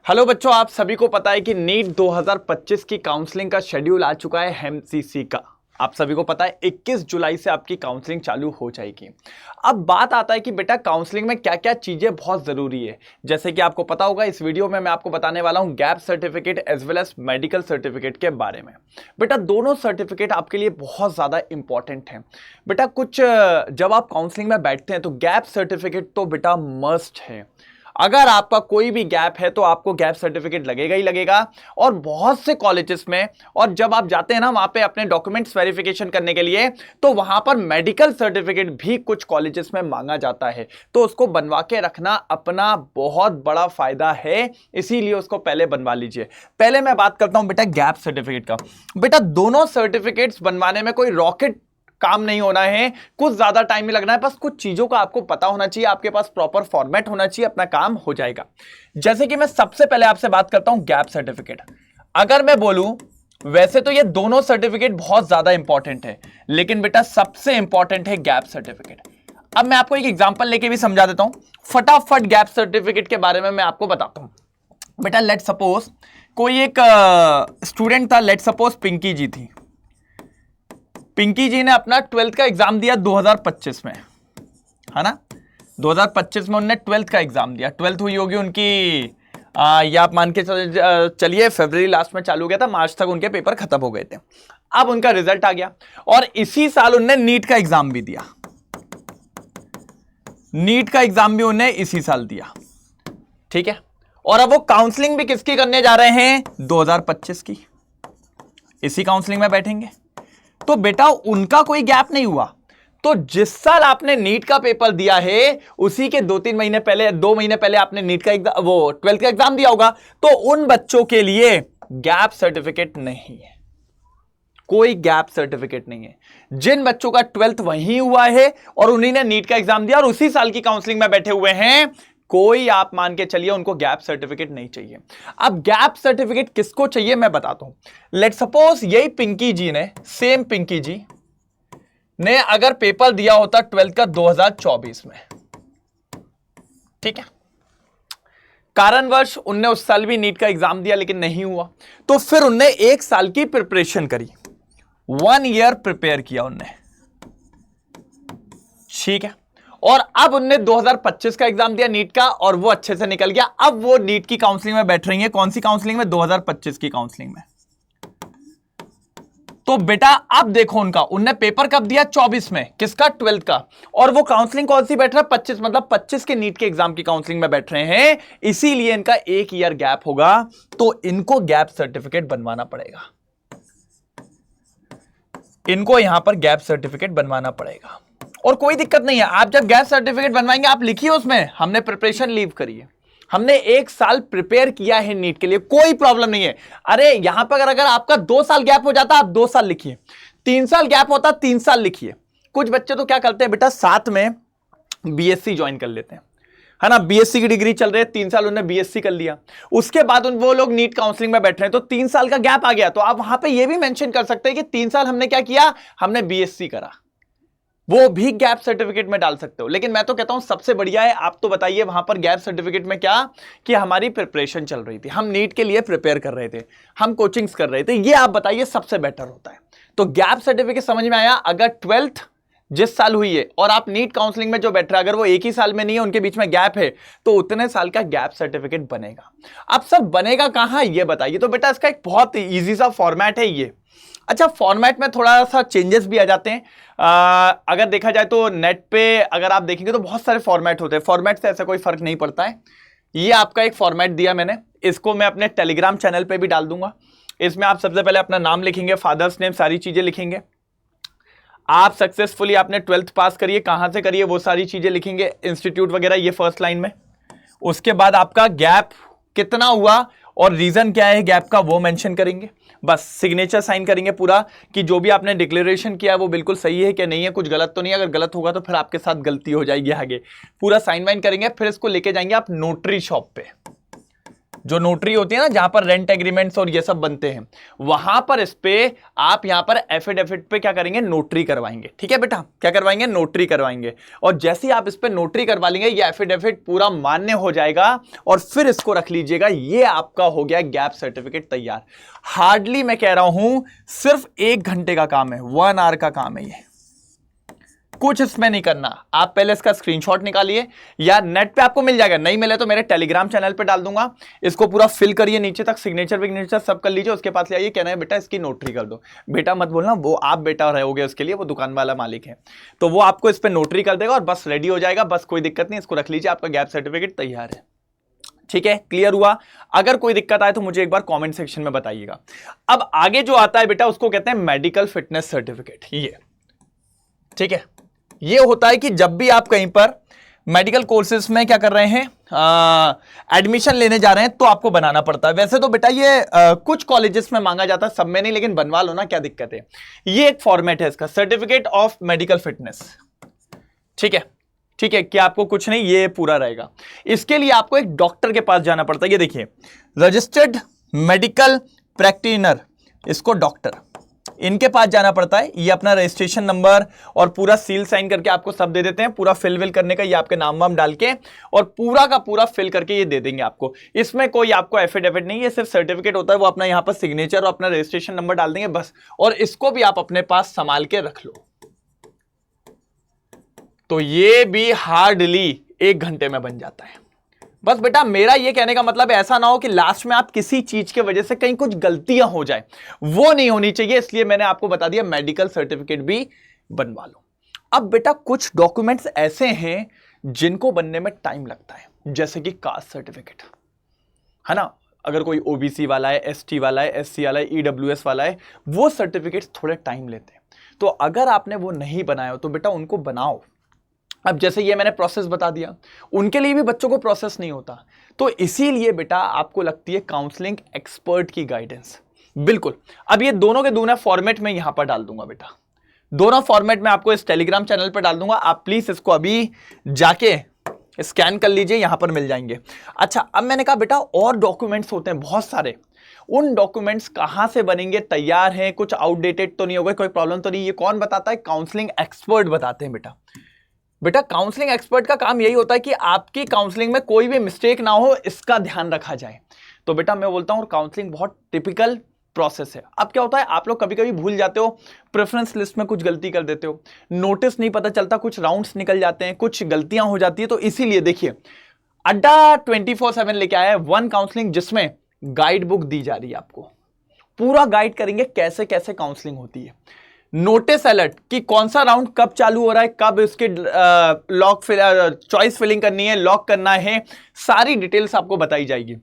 Hello बच्चों, आप सभी को पता है कि नीट 2025 की काउंसलिंग का शेड्यूल आ चुका है एमसीसी का। आप सभी को पता है 21 जुलाई से आपकी काउंसलिंग चालू हो जाएगी। अब बात आता है कि बेटा काउंसलिंग में क्या क्या चीजें बहुत जरूरी है। जैसे कि आपको पता होगा, इस वीडियो में मैं आपको बताने वाला हूं gap certificate as well as medical certificate के बारे में। बेटा दोनों सर्टिफिकेट आपके लिए बहुत ज्यादा इंपॉर्टेंट हैं। बेटा कुछ जब आप काउंसलिंग में बैठते हैं तो गैप सर्टिफिकेट तो बेटा मस्ट है। अगर आपका कोई भी गैप है तो आपको गैप सर्टिफिकेट लगेगा ही लगेगा। और बहुत से कॉलेजेस में, और जब आप जाते हैं ना वहां पे अपने डॉक्यूमेंट्स वेरिफिकेशन करने के लिए, तो वहां पर मेडिकल सर्टिफिकेट भी कुछ कॉलेजेस में मांगा जाता है। तो उसको बनवा के रखना अपना बहुत बड़ा फायदा है, इसीलिए उसको पहले बनवा लीजिए। पहले मैं बात करता हूं बेटा गैप सर्टिफिकेट का। बेटा दोनों सर्टिफिकेट्स बनवाने में कोई रॉकेट काम नहीं होना है, कुछ ज्यादा टाइम नहीं लगना है, बस कुछ चीजों का आपको पता होना चाहिए, आपके पास प्रॉपर फॉर्मेट होना चाहिए, अपना काम हो जाएगा। जैसे कि मैं सबसे पहले आपसे बात करता हूं गैप सर्टिफिकेट। अगर मैं बोलूं, वैसे तो ये दोनों सर्टिफिकेट बहुत ज्यादा इंपॉर्टेंट है, लेकिन बेटा सबसे इंपॉर्टेंट है गैप सर्टिफिकेट। अब मैं आपको एक एग्जांपल लेके भी समझा देता हूं, फटाफट गैप सर्टिफिकेट के बारे में मैं आपको बताता हूं। बेटा लेट सपोज कोई एक स्टूडेंट था, लेट सपोज पिंकी जी थी। पिंकी जी ने अपना 12th का एग्जाम दिया 2025 में, है ना। 2025 में उन्होंने 12th का एग्जाम दिया। 12th हुई होगी उनकी, या आप मान के चलिए फरवरी लास्ट में चालू गया था, मार्च तक उनके पेपर खत्म हो गए थे। अब उनका रिजल्ट आ गया और इसी साल उन्होंने नीट का एग्जाम भी दिया। नीट का एग्जाम भी उन्हें इसी साल दिया, ठीक है। और अब वो काउंसलिंग भी किसकी करने जा रहे हैं? 2025 की। इसी काउंसलिंग में बैठेंगे। तो बेटा उनका कोई गैप नहीं हुआ। तो जिस साल आपने नीट का पेपर दिया है उसी के 2 महीने पहले आपने नीट का एग्जाम, वो 12th का एग्जाम दिया होगा। तो उन बच्चों के लिए गैप सर्टिफिकेट नहीं है, कोई गैप सर्टिफिकेट नहीं है। जिन बच्चों का 12th वहीं हुआ है और उन्हीं ने नीट का एग्जाम दिया और उसी साल की काउंसलिंग में बैठे हुए हैं, कोई आप मान के चलिए उनको गैप सर्टिफिकेट नहीं चाहिए। अब गैप सर्टिफिकेट किसको चाहिए मैं बताता हूं। लेट सपोज यही पिंकी जी ने, सेम पिंकी जी ने अगर पेपर दिया होता 12th का 2024 में, ठीक है, कारणवश उनने उस साल भी नीट का एग्जाम दिया लेकिन नहीं हुआ, तो फिर उनने 1 साल की प्रिपरेशन करी, 1 ईयर प्रिपेयर किया उनने, ठीक है। और अब उनने 2025 का एग्जाम दिया नीट का और वो अच्छे से निकल गया। अब वो नीट की काउंसलिंग में बैठ रही है। कौन सी काउंसलिंग में? 2025 की काउंसलिंग में। तो बेटा अब देखो उनने पेपर कब दिया? 24 में। किसका? 12th का। और वो काउंसलिंग कौन सी बैठ रहा है? 25, मतलब 25 के नीट के एग्जाम की काउंसलिंग में बैठ रहे हैं, इसीलिए इनका 1 ईयर गैप होगा। तो इनको गैप सर्टिफिकेट बनवाना पड़ेगा, इनको यहां पर गैप सर्टिफिकेट बनवाना पड़ेगा। और कोई दिक्कत नहीं है, आप जब गैप सर्टिफिकेट बनवाएंगे आप लिखिए उसमें हमने प्रिपरेशन लीव करी है, हमने 1 साल प्रिपेयर किया है नीट के लिए, कोई प्रॉब्लम नहीं है। अरे यहां पर अगर आपका 2 साल गैप हो जाता आप 2 साल लिखिए, 3 साल गैप होता 3 साल लिखिए। कुछ बच्चे तो क्या करते हैं बेटा, साथ में बीएससी ज्वाइन कर लेते हैं, है ना। बीएससी की डिग्री चल रही है, 3 साल उन्होंने बीएससी कर लिया, उसके बाद वो लोग नीट काउंसलिंग में बैठ रहे हैं, तो 3 साल का गैप आ गया। तो आप वहां पे ये भी मेंशन कर सकते हैं कि 3 साल हमने क्या किया, हमने बीएससी करा, वो भी गैप सर्टिफिकेट में डाल सकते हो। लेकिन मैं तो कहता हूं सबसे बढ़िया है, आप तो बताइए वहां पर गैप सर्टिफिकेट में क्या, कि हमारी प्रिपरेशन चल रही थी, हम नीट के लिए प्रिपेयर कर रहे थे, हम कोचिंग्स कर रहे थे, ये आप बताइए सबसे बेटर होता है। तो गैप सर्टिफिकेट समझ में आया। अगर 12th जिस साल हुई है और आप नीट काउंसलिंग में जो बैठ रहे हैं, अगर वो एक ही साल में नहीं है, उनके बीच में गैप है, तो उतने साल का गैप सर्टिफिकेट बनेगा। अब सर बनेगा कहां ये बताइए। तो बेटा इसका एक बहुत ईजी सा फॉर्मेट है ये। अच्छा, फॉर्मेट में थोड़ा सा चेंजेस भी आ जाते हैं। अगर देखा जाए तो नेट पे अगर आप देखेंगे तो बहुत सारे फॉर्मेट होते हैं, फॉर्मेट से ऐसा कोई फर्क नहीं पड़ता है। ये आपका एक फॉर्मेट दिया मैंने, इसको मैं अपने टेलीग्राम चैनल पे भी डाल दूंगा। इसमें आप सबसे पहले अपना नाम लिखेंगे, फादर्स नेम, सारी चीजें लिखेंगे। आप सक्सेसफुली आपने 12th पास करिए, कहां से करिए वो सारी चीजें लिखेंगे, इंस्टीट्यूट वगैरह, ये फर्स्ट लाइन में। उसके बाद आपका गैप कितना हुआ और रीजन क्या है गैप का वो मेंशन करेंगे। बस सिग्नेचर साइन करेंगे पूरा, कि जो भी आपने डिक्लेरेशन किया है वो बिल्कुल सही है कि नहीं है, कुछ गलत तो नहीं है। अगर गलत होगा तो फिर आपके साथ गलती हो जाएगी आगे। पूरा साइन वाइन करेंगे, फिर इसको लेके जाएंगे आप नोटरी शॉप पे। जो नोटरी होती है ना, जहां पर रेंट एग्रीमेंट्स और ये सब बनते हैं, वहां पर इस पे आप यहां पर एफिडेविट पे क्या करेंगे, नोटरी करवाएंगे। ठीक है बेटा, क्या करवाएंगे, नोटरी करवाएंगे। और जैसे ही आप इस पे नोटरी करवा लेंगे, ये एफिडेविट पूरा मान्य हो जाएगा और फिर इसको रख लीजिएगा, ये आपका हो गया गैप सर्टिफिकेट तैयार। हार्डली मैं कह रहा हूं सिर्फ 1 घंटे का काम है, 1 आवर का काम है ये, कुछ इसमें नहीं करना। आप पहले इसका स्क्रीनशॉट निकालिए, या नेट पे आपको मिल जाएगा, नहीं मिले तो मेरे टेलीग्राम चैनल पे डाल दूंगा। इसको पूरा फिल करिए, नीचे तक सिग्नेचर विग्नेचर सब कर लीजिए, उसके पास ले आइए, कहना है बेटा इसकी नोटरी कर दो। बेटा मत बोलना, वो आप बेटा रहोगे उसके लिए, वो दुकान वाला मालिक है, तो वो आपको इस पर नोटरी कर देगा और बस रेडी हो जाएगा। बस कोई दिक्कत नहीं, इसको रख लीजिए, आपका गैप सर्टिफिकेट तैयार है। ठीक है, क्लियर हुआ? अगर कोई दिक्कत आए तो मुझे एक बार कमेंट सेक्शन में बताइएगा। अब आगे जो आता है बेटा, उसको कहते हैं मेडिकल फिटनेस सर्टिफिकेट। ये ठीक है, ये होता है कि जब भी आप कहीं पर मेडिकल कोर्सेज में क्या कर रहे हैं, एडमिशन लेने जा रहे हैं, तो आपको बनाना पड़ता है। वैसे तो बेटा ये कुछ कॉलेजेस में मांगा जाता है, सब में नहीं, लेकिन बनवा लो ना, क्या दिक्कत है। ये एक फॉर्मेट है इसका, सर्टिफिकेट ऑफ मेडिकल फिटनेस। ठीक है, ठीक है, क्या आपको कुछ नहीं, ये पूरा रहेगा। इसके लिए आपको एक डॉक्टर के पास जाना पड़ता है। ये देखिए, रजिस्टर्ड मेडिकल प्रैक्टिशनर, इसको डॉक्टर, इनके पास जाना पड़ता है। ये अपना रजिस्ट्रेशन नंबर और पूरा सील साइन करके आपको सब दे देते हैं। पूरा फिल विल करने का, ये आपके नाम वाम डाल के और पूरा का पूरा फिल करके ये दे देंगे आपको। इसमें कोई आपको एफिडेविट नहीं है, सिर्फ सर्टिफिकेट होता है। वो अपना यहाँ पर सिग्नेचर और अपना रजिस्ट्रेशन नंबर डाल देंगे बस, और इसको भी आप अपने पास संभाल के रख लो। तो ये भी हार्डली 1 घंटे में बन जाता है। बस बेटा मेरा ये कहने का मतलब ऐसा ना हो कि लास्ट में आप किसी चीज की वजह से कहीं कुछ गलतियां हो जाए, वो नहीं होनी चाहिए। इसलिए मैंने आपको बता दिया मेडिकल सर्टिफिकेट भी बनवा लो। अब बेटा कुछ डॉक्यूमेंट्स ऐसे हैं जिनको बनने में टाइम लगता है, जैसे कि कास्ट सर्टिफिकेट, है ना। अगर कोई ओबीसी वाला है, एसटी वाला है, एससी वाला है, ईडब्ल्यूएस वाला है, वो सर्टिफिकेट्स थोड़े टाइम लेते हैं। तो अगर आपने वो नहीं बनाया हो तो बेटा उनको बनाओ। अब जैसे ये मैंने प्रोसेस बता दिया, उनके लिए भी बच्चों को प्रोसेस नहीं होता, तो इसीलिए बेटा आपको लगती है काउंसलिंग एक्सपर्ट की गाइडेंस। बिल्कुल, अब ये दोनों के दोनों फॉर्मेट में यहां पर डाल दूंगा बेटा, दोनों फॉर्मेट में आपको इस टेलीग्राम चैनल पर डाल दूंगा। आप प्लीज इसको अभी जाके स्कैन कर लीजिए, यहां पर मिल जाएंगे। अच्छा, अब मैंने कहा बेटा और डॉक्यूमेंट्स होते हैं बहुत सारे, उन डॉक्यूमेंट्स कहां से बनेंगे, तैयार हैं, कुछ आउटडेटेड तो नहीं होगा, कोई प्रॉब्लम तो नहीं। ये कौन बताता है, काउंसलिंग एक्सपर्ट बताते हैं बेटा। बेटा काउंसलिंग एक्सपर्ट का काम यही होता है कि आपकी काउंसलिंग में कोई भी मिस्टेक ना हो, इसका ध्यान रखा जाए। तो बेटा मैं बोलता हूं काउंसलिंग बहुत टिपिकल प्रोसेस है। अब क्या होता है, आप लोग कभी कभी भूल जाते हो, प्रेफरेंस लिस्ट में कुछ गलती कर देते हो, नोटिस नहीं पता चलता, कुछ राउंड्स निकल जाते हैं, कुछ गलतियां हो जाती है। तो इसीलिए देखिए अड्डा 24/7 लेके आया है वन काउंसलिंग, जिसमें गाइड बुक दी जा रही है। आपको पूरा गाइड करेंगे कैसे कैसे काउंसलिंग होती है। नोटिस अलर्ट कि कौन सा राउंड कब चालू हो रहा है, कब इसके लॉक चॉइस फिलिंग करनी है, लॉक करना है, सारी डिटेल्स आपको बताई जाएगी।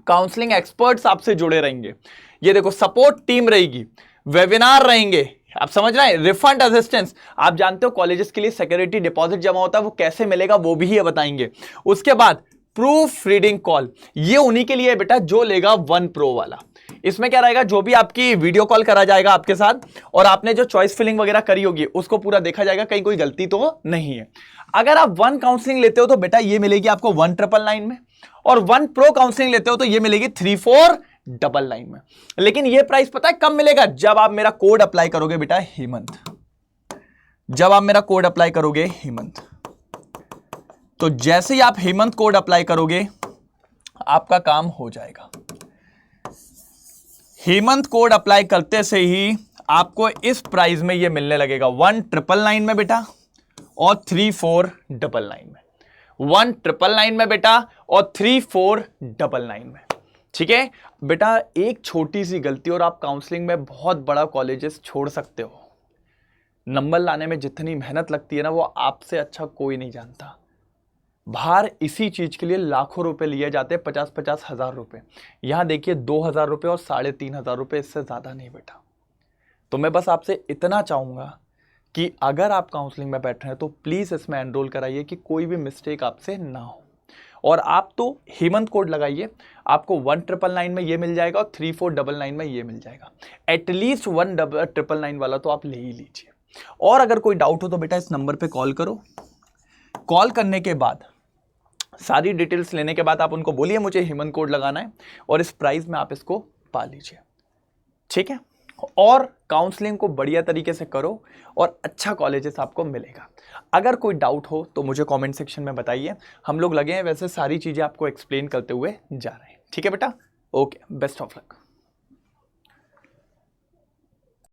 काउंसलिंग एक्सपर्ट्स आपसे जुड़े रहेंगे। ये देखो सपोर्ट टीम रहेगी, वेबिनार रहेंगे, आप समझ रहे हैं, रिफंड असिस्टेंस। आप जानते हो कॉलेजेस के लिए सिक्योरिटी डिपॉजिट जमा होता है, वो कैसे मिलेगा वो भी ये बताएंगे। उसके बाद प्रूफ रीडिंग कॉल, ये उन्हीं के लिए है बेटा जो लेगा 1 Pro वाला। इसमें क्या रहेगा, जो भी आपकी वीडियो कॉल करा जाएगा आपके साथ, और आपने जो चॉइस फिलिंग वगैरह करी होगी उसको पूरा देखा जाएगा, कहीं कोई गलती तो नहीं है। अगर आप 1 काउंसलिंग लेते हो तो बेटा ये मिलेगी आपको 1999 में, और 1 Pro काउंसलिंग लेते हो तो ये मिलेगी 3499 में। लेकिन ये प्राइस पता है कब मिलेगा, जब आप मेरा कोड अप्लाई करोगे बेटा हेमंत, जब आप मेरा कोड अप्लाई करोगे हेमंत। तो जैसे ही आप हेमंत कोड अप्लाई करोगे आपका काम हो जाएगा। हेमंत कोड अप्लाई करते से ही आपको इस प्राइस में ये मिलने लगेगा 1999 में बेटा, और 3499 में। 1999 में बेटा और 3499 में। ठीक है बेटा, एक छोटी सी गलती और आप काउंसलिंग में बहुत बड़ा कॉलेजेस छोड़ सकते हो। नंबर लाने में जितनी मेहनत लगती है ना, वो आपसे अच्छा कोई नहीं जानता। बाहर इसी चीज के लिए लाखों रुपए लिए जाते हैं, 50-50 हजार रुपए। यहां देखिए 2000 रुपए और 3500 रुपए, इससे ज्यादा नहीं बेटा। तो मैं बस आपसे इतना चाहूंगा कि अगर आप काउंसलिंग में बैठ रहे हैं तो प्लीज इसमें एनरोल कराइए कि कोई भी मिस्टेक आपसे ना हो। और आप तो हेमंत कोड लगाइए, आपको 1999 में ये मिल जाएगा और 3499 में ये मिल जाएगा। एटलीस्ट 1999 वाला तो आप ले ही लीजिए। और अगर कोई डाउट हो तो बेटा इस नंबर पे कॉल करो। कॉल करने के बाद सारी डिटेल्स लेने के बाद आप उनको बोलिए मुझे ह्यूमन कोड लगाना है और इस प्राइस में आप इसको पा लीजिए, ठीक है। और काउंसलिंग को बढ़िया तरीके से करो और अच्छा कॉलेजेस आपको मिलेगा। अगर कोई डाउट हो तो मुझे कमेंट सेक्शन में बताइए, हम लोग लगे हैं वैसे सारी चीज़ें आपको एक्सप्लेन करते हुए जा रहे हैं, ठीक है बेटा। Okay, best of luck.